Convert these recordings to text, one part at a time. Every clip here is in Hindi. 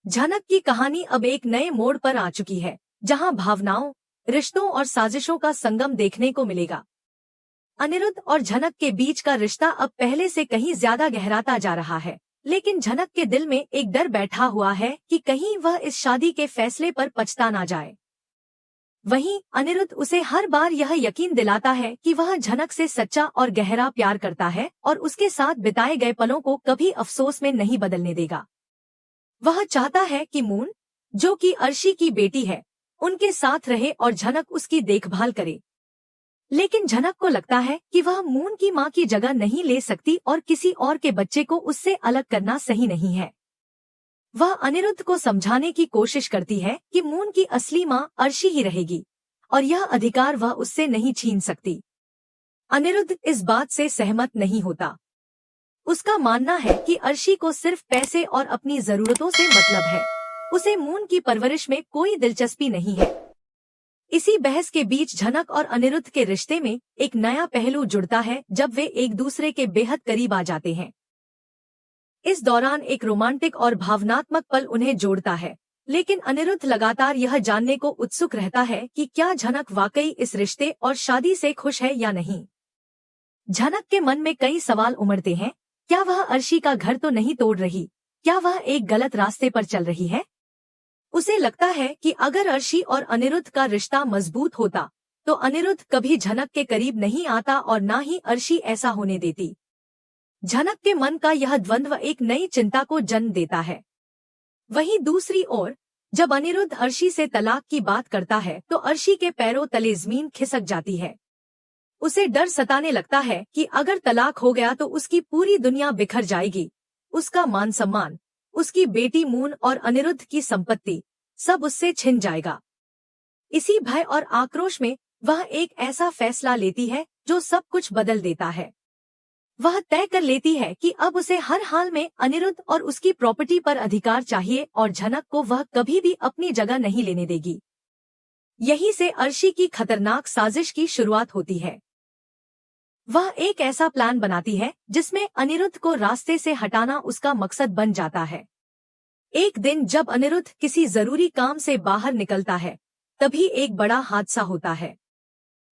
झनक की कहानी अब एक नए मोड़ पर आ चुकी है, जहां भावनाओं, रिश्तों और साजिशों का संगम देखने को मिलेगा। अनिरुद्ध और झनक के बीच का रिश्ता अब पहले से कहीं ज्यादा गहराता जा रहा है, लेकिन झनक के दिल में एक डर बैठा हुआ है कि कहीं वह इस शादी के फैसले पर पछता ना जाए। वहीं अनिरुद्ध उसे हर बार यह यकीन दिलाता है कि वह झनक से सच्चा और गहरा प्यार करता है और उसके साथ बिताए गए पलों को कभी अफसोस में नहीं बदलने देगा। वह चाहता है कि मून, जो कि अर्शी की बेटी है, उनके साथ रहे और झनक उसकी देखभाल करे। लेकिन झनक को लगता है कि वह मून की मां की जगह नहीं ले सकती और किसी और के बच्चे को उससे अलग करना सही नहीं है। वह अनिरुद्ध को समझाने की कोशिश करती है कि मून की असली मां अर्शी ही रहेगी और यह अधिकार वह उससे नहीं छीन सकती। अनिरुद्ध इस बात से सहमत नहीं होता। उसका मानना है कि अर्शी को सिर्फ पैसे और अपनी जरूरतों से मतलब है, उसे मून की परवरिश में कोई दिलचस्पी नहीं है। इसी बहस के बीच झनक और अनिरुद्ध के रिश्ते में एक नया पहलू जुड़ता है जब वे एक दूसरे के बेहद करीब आ जाते हैं। इस दौरान एक रोमांटिक और भावनात्मक पल उन्हें जोड़ता है, लेकिन अनिरुद्ध लगातार यह जानने को उत्सुक रहता है कि क्या झनक वाकई इस रिश्ते और शादी से खुश है या नहीं। झनक के मन में कई सवाल उमड़ते हैं। क्या वह अर्शी का घर तो नहीं तोड़ रही? क्या वह एक गलत रास्ते पर चल रही है? उसे लगता है कि अगर अर्शी और अनिरुद्ध का रिश्ता मजबूत होता तो अनिरुद्ध कभी झनक के करीब नहीं आता और न ही अर्शी ऐसा होने देती। झनक के मन का यह द्वंद्व एक नई चिंता को जन्म देता है। वहीं दूसरी ओर जब अनिरुद्ध अर्शी से तलाक की बात करता है तो अर्शी के पैरों तले जमीन खिसक जाती है। उसे डर सताने लगता है कि अगर तलाक हो गया तो उसकी पूरी दुनिया बिखर जाएगी, उसका मान सम्मान, उसकी बेटी मून और अनिरुद्ध की संपत्ति, सब उससे छिन जाएगा। इसी भय और आक्रोश में वह एक ऐसा फैसला लेती है जो सब कुछ बदल देता है। वह तय कर लेती है कि अब उसे हर हाल में अनिरुद्ध और उसकी प्रॉपर्टी पर अधिकार चाहिए और झनक को वह कभी भी अपनी जगह नहीं लेने देगी। यहीं से अर्शी की खतरनाक साजिश की शुरुआत होती है। वह एक ऐसा प्लान बनाती है जिसमें अनिरुद्ध को रास्ते से हटाना उसका मकसद बन जाता है। एक दिन जब अनिरुद्ध किसी जरूरी काम से बाहर निकलता है, तभी एक बड़ा हादसा होता है।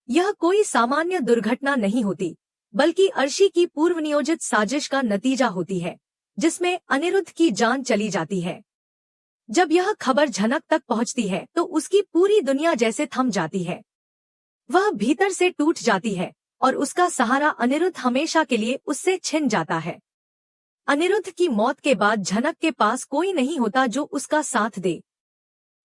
यह कोई सामान्य दुर्घटना नहीं होती, बल्कि अर्शी की पूर्व नियोजित साजिश का नतीजा होती है, जिसमें अनिरुद्ध की जान चली जाती है। जब यह खबर झनक तक पहुंचती है तो उसकी पूरी दुनिया जैसे थम जाती है। वह भीतर से टूट जाती है और उसका सहारा अनिरुद्ध हमेशा के लिए उससे छिन जाता है। अनिरुद्ध की मौत के बाद झनक के पास कोई नहीं होता जो उसका साथ दे।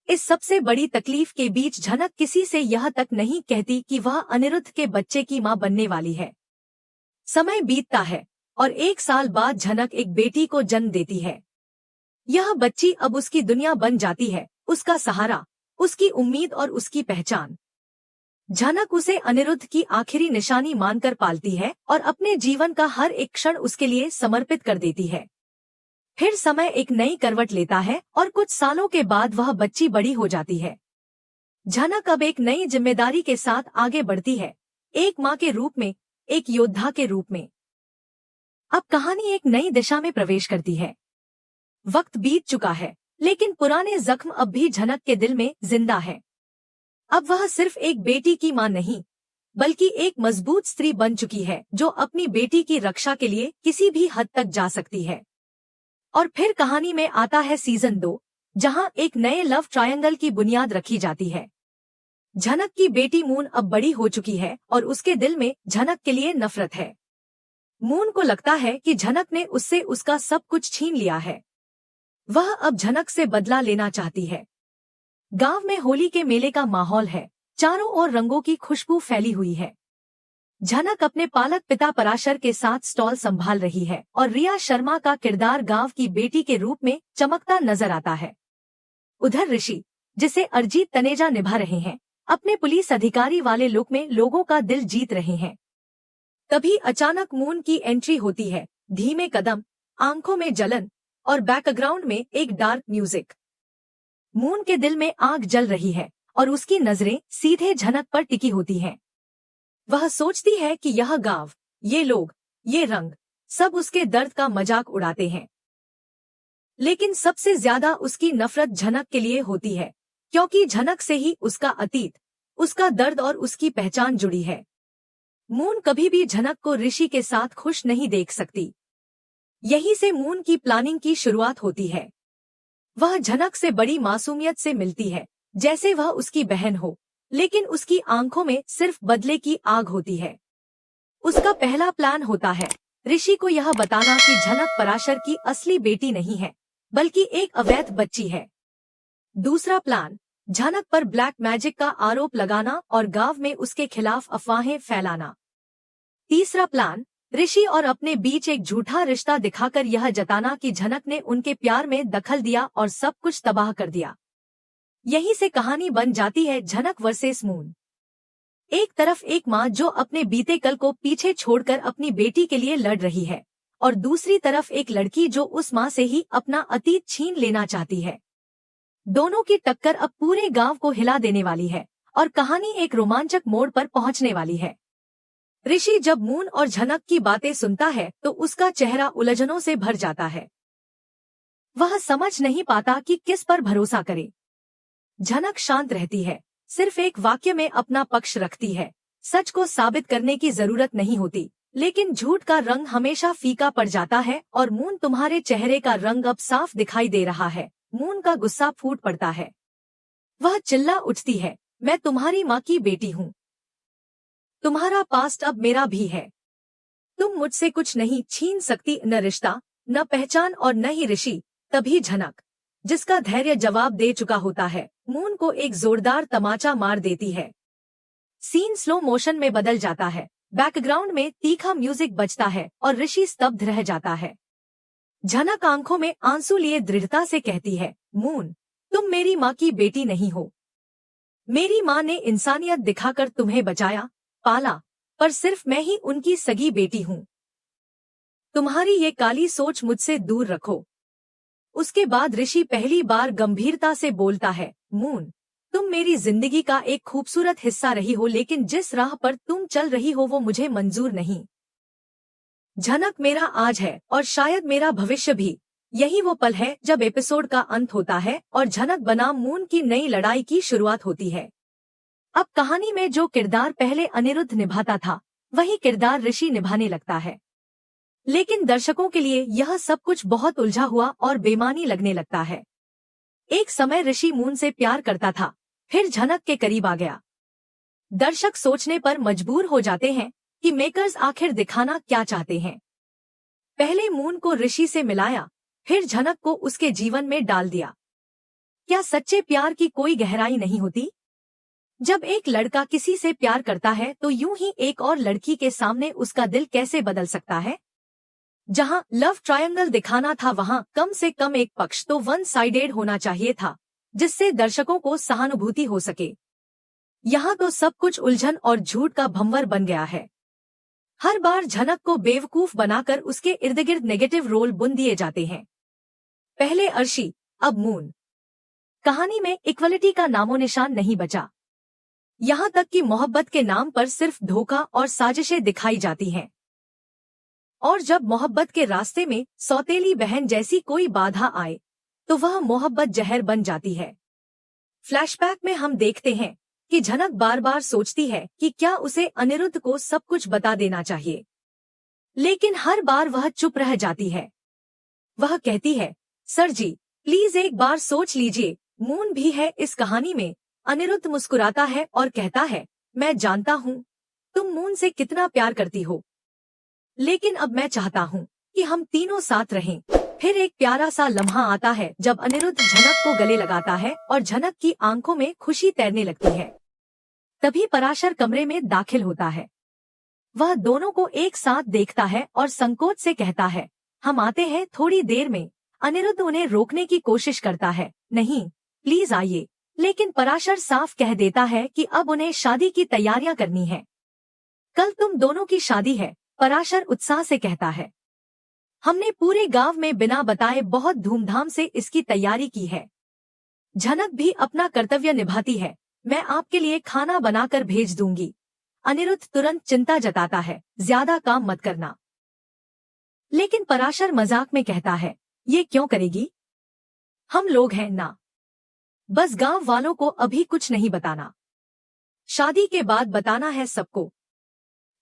इस सबसे बड़ी तकलीफ के बीच झनक किसी से यह तक नहीं कहती कि वह अनिरुद्ध के बच्चे की मां बनने वाली है। समय बीतता है और 1 साल बाद झनक एक बेटी को जन्म देती है। यह बच्ची अब उसकी दुनिया बन जाती है, उसका सहारा, उसकी उम्मीद और उसकी पहचान। झनक उसे अनिरुद्ध की आखिरी निशानी मानकर पालती है और अपने जीवन का हर एक क्षण उसके लिए समर्पित कर देती है। फिर समय एक नई करवट लेता है और कुछ सालों के बाद वह बच्ची बड़ी हो जाती है। झनक अब एक नई जिम्मेदारी के साथ आगे बढ़ती है, एक मां के रूप में, एक योद्धा के रूप में। अब कहानी एक नई दिशा में प्रवेश करती है। वक्त बीत चुका है, लेकिन पुराने जख्म अब भी झनक के दिल में जिंदा है। अब वह सिर्फ एक बेटी की मां नहीं, बल्कि एक मजबूत स्त्री बन चुकी है जो अपनी बेटी की रक्षा के लिए किसी भी हद तक जा सकती है। और फिर कहानी में आता है सीजन 2, जहां एक नए लव ट्रायंगल की बुनियाद रखी जाती है। झनक की बेटी मून अब बड़ी हो चुकी है और उसके दिल में झनक के लिए नफरत है। मून को लगता है कि झनक ने उससे उसका सब कुछ छीन लिया है। वह अब झनक से बदला लेना चाहती है। गांव में होली के मेले का माहौल है, चारों ओर रंगों की खुशबू फैली हुई है। झनक अपने पालक पिता पराशर के साथ स्टॉल संभाल रही है और रिया शर्मा का किरदार गांव की बेटी के रूप में चमकता नजर आता है। उधर ऋषि, जिसे अरिजीत तनेजा निभा रहे हैं, अपने पुलिस अधिकारी वाले लुक में लोगों का दिल जीत रहे हैं। तभी अचानक मून की एंट्री होती है, धीमे कदम, आंखों में जलन और बैकग्राउंड में एक डार्क म्यूजिक। मून के दिल में आग जल रही है और उसकी नजरें सीधे झनक पर टिकी होती हैं। वह सोचती है कि यह गांव, ये लोग, ये रंग, सब उसके दर्द का मजाक उड़ाते हैं। लेकिन सबसे ज्यादा उसकी नफरत झनक के लिए होती है, क्योंकि झनक से ही उसका अतीत, उसका दर्द और उसकी पहचान जुड़ी है। मून कभी भी झनक को ऋषि के साथ खुश नहीं देख सकती। यहीं से मून की प्लानिंग की शुरुआत होती है। वह झनक से बड़ी मासूमियत से मिलती है, जैसे वह उसकी बहन हो, लेकिन उसकी आंखों में सिर्फ बदले की आग होती है। उसका पहला प्लान होता है ऋषि को यह बताना कि झनक पराशर की असली बेटी नहीं है, बल्कि एक अवैध बच्ची है। दूसरा प्लान, झनक पर ब्लैक मैजिक का आरोप लगाना और गांव में उसके खिलाफ अफवाहें फैलाना। तीसरा प्लान, ऋषि और अपने बीच एक झूठा रिश्ता दिखाकर यह जताना कि झनक ने उनके प्यार में दखल दिया और सब कुछ तबाह कर दिया। यहीं से कहानी बन जाती है झनक वर्सेस मून। एक तरफ एक माँ जो अपने बीते कल को पीछे छोड़कर अपनी बेटी के लिए लड़ रही है, और दूसरी तरफ एक लड़की जो उस माँ से ही अपना अतीत छीन लेना चाहती है। दोनों की टक्कर अब पूरे गांव को हिला देने वाली है और कहानी एक रोमांचक मोड़ पर पहुंचने वाली है। ऋषि जब मून और झनक की बातें सुनता है तो उसका चेहरा उलझनों से भर जाता है। वह समझ नहीं पाता कि किस पर भरोसा करे। झनक शांत रहती है, सिर्फ एक वाक्य में अपना पक्ष रखती है। सच को साबित करने की जरूरत नहीं होती, लेकिन झूठ का रंग हमेशा फीका पड़ जाता है। और मून, तुम्हारे चेहरे का रंग अब साफ दिखाई दे रहा है। मून का गुस्सा फूट पड़ता है। वह चिल्ला उठती है, मैं तुम्हारी माँ की बेटी हूँ। तुम्हारा पास्ट अब मेरा भी है। तुम मुझसे कुछ नहीं छीन सकती, न रिश्ता, न पहचान और न ही ऋषि। तभी झनक, जिसका धैर्य जवाब दे चुका होता है, मून को एक जोरदार तमाचा मार देती है। सीन स्लो मोशन में बदल जाता है। बैकग्राउंड में तीखा म्यूजिक बजता है और ऋषि स्तब्ध रह जाता है। झनक आंखों में आंसू लिए दृढ़ता से कहती है, मून, तुम मेरी माँ की बेटी नहीं हो। मेरी माँ ने इंसानियत दिखाकर तुम्हें बचाया, पाला, पर सिर्फ मैं ही उनकी सगी बेटी हूँ। तुम्हारी ये काली सोच मुझसे दूर रखो। उसके बाद ऋषि पहली बार गंभीरता से बोलता है, मून, तुम मेरी जिंदगी का एक खूबसूरत हिस्सा रही हो, लेकिन जिस राह पर तुम चल रही हो वो मुझे मंजूर नहीं। झनक मेरा आज है और शायद मेरा भविष्य भी। यही वो पल है जब एपिसोड का अंत होता है और झनक बनाम मून की नई लड़ाई की शुरुआत होती है। अब कहानी में जो किरदार पहले अनिरुद्ध निभाता था, वही किरदार ऋषि निभाने लगता है। लेकिन दर्शकों के लिए यह सब कुछ बहुत उलझा हुआ और बेमानी लगने लगता है। एक समय ऋषि मून से प्यार करता था, फिर झनक के करीब आ गया। दर्शक सोचने पर मजबूर हो जाते हैं कि मेकर्स आखिर दिखाना क्या चाहते हैं। पहले मून को ऋषि से मिलाया, फिर झनक को उसके जीवन में डाल दिया। क्या सच्चे प्यार की कोई गहराई नहीं होती? जब एक लड़का किसी से प्यार करता है तो यूं ही एक और लड़की के सामने उसका दिल कैसे बदल सकता है? जहां लव ट्रायंगल दिखाना था, वहां कम से कम एक पक्ष तो वन साइडेड होना चाहिए था, जिससे दर्शकों को सहानुभूति हो सके। यहाँ तो सब कुछ उलझन और झूठ का भंवर बन गया है। हर बार झनक को बेवकूफ बनाकर उसके इर्द गिर्द नेगेटिव रोल बुन दिए जाते हैं। पहले अर्शी, अब मून। कहानी में इक्वलिटी का नामो निशान नहीं बचा। यहाँ तक कि मोहब्बत के नाम पर सिर्फ धोखा और साजिशें दिखाई जाती हैं। और जब मोहब्बत के रास्ते में सौतेली बहन जैसी कोई बाधा आए, तो वह मोहब्बत जहर बन जाती है। फ्लैशबैक में हम देखते हैं कि झनक बार बार सोचती है कि क्या उसे अनिरुद्ध को सब कुछ बता देना चाहिए, लेकिन हर बार वह चुप रह जाती है। वह कहती है, सर जी, प्लीज एक बार सोच लीजिए, मून भी है इस कहानी में। अनिरुद्ध मुस्कुराता है और कहता है, मैं जानता हूँ तुम मून से कितना प्यार करती हो, लेकिन अब मैं चाहता हूँ कि हम तीनों साथ रहें। फिर एक प्यारा सा लम्हा आता है जब अनिरुद्ध झनक को गले लगाता है और झनक की आंखों में खुशी तैरने लगती है। तभी पराशर कमरे में दाखिल होता है। वह दोनों को एक साथ देखता है और संकोच से कहता है, हम आते हैं थोड़ी देर में। अनिरुद्ध उन्हें रोकने की कोशिश करता है, नहीं, प्लीज आइए, लेकिन पराशर साफ कह देता है कि अब उन्हें शादी की तैयारियां करनी है। कल तुम दोनों की शादी है, पराशर उत्साह से कहता है। हमने पूरे गांव में बिना बताए बहुत धूमधाम से इसकी तैयारी की है। झनक भी अपना कर्तव्य निभाती है, मैं आपके लिए खाना बनाकर भेज दूंगी। अनिरुद्ध तुरंत चिंता जताता है, ज्यादा काम मत करना। लेकिन पराशर मजाक में कहता है, ये क्यों करेगी, हम लोग हैं ना। बस गांव वालों को अभी कुछ नहीं बताना, शादी के बाद बताना है सबको।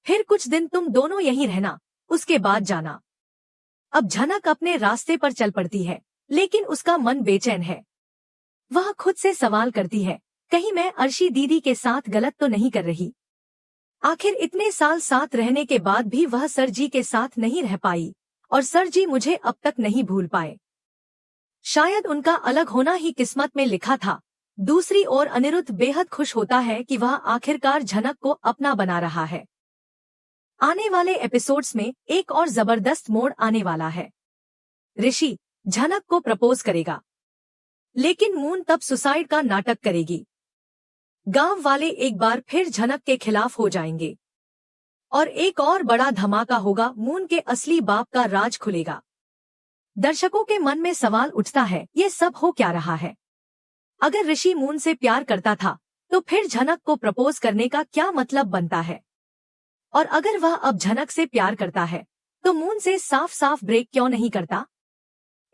फिर कुछ दिन तुम दोनों यहीं रहना, उसके बाद जाना। अब झनक अपने रास्ते पर चल पड़ती है, लेकिन उसका मन बेचैन है। वह खुद से सवाल करती है, कहीं मैं अर्शी दीदी के साथ गलत तो नहीं कर रही। आखिर इतने साल साथ रहने के बाद भी वह सर जी के साथ नहीं रह पाई, और सर जी मुझे अब तक नहीं भूल पाए। शायद उनका अलग होना ही किस्मत में लिखा था। दूसरी ओर अनिरुद्ध बेहद खुश होता है कि वह आखिरकार झनक को अपना बना रहा है। आने वाले एपिसोड्स में एक और जबरदस्त मोड़ आने वाला है। ऋषि झनक को प्रपोज करेगा, लेकिन मून तब सुसाइड का नाटक करेगी। गांव वाले एक बार फिर झनक के खिलाफ हो जाएंगे, और एक और बड़ा धमाका होगा। मून के असली बाप का राज खुलेगा। दर्शकों के मन में सवाल उठता है, ये सब हो क्या रहा है? अगर ऋषि मून से प्यार करता था, तो फिर झनक को प्रपोज करने का क्या मतलब बनता है? और अगर वह अब झनक से प्यार करता है, तो मून से साफ साफ ब्रेक क्यों नहीं करता?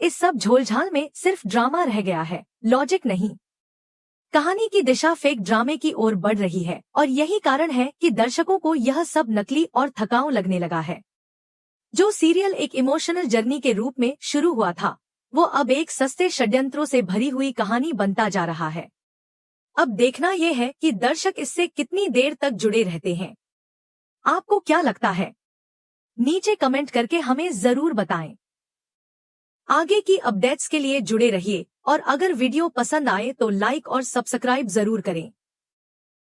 इस सब झोलझाल में सिर्फ ड्रामा रह गया है, लॉजिक नहीं। कहानी की दिशा फेक ड्रामे की ओर बढ़ रही है, और यही कारण है कि दर्शकों को यह सब नकली और थकाऊ लगने लगा है। जो सीरियल एक इमोशनल जर्नी के रूप में शुरू हुआ था, वो अब एक सस्ते षड्यंत्रों से भरी हुई कहानी बनता जा रहा है। अब देखना यह है कि दर्शक इससे कितनी देर तक जुड़े रहते हैं। आपको क्या लगता है? नीचे कमेंट करके हमें जरूर बताएं। आगे की अपडेट्स के लिए जुड़े रहिए, और अगर वीडियो पसंद आए तो लाइक और सब्सक्राइब जरूर करें।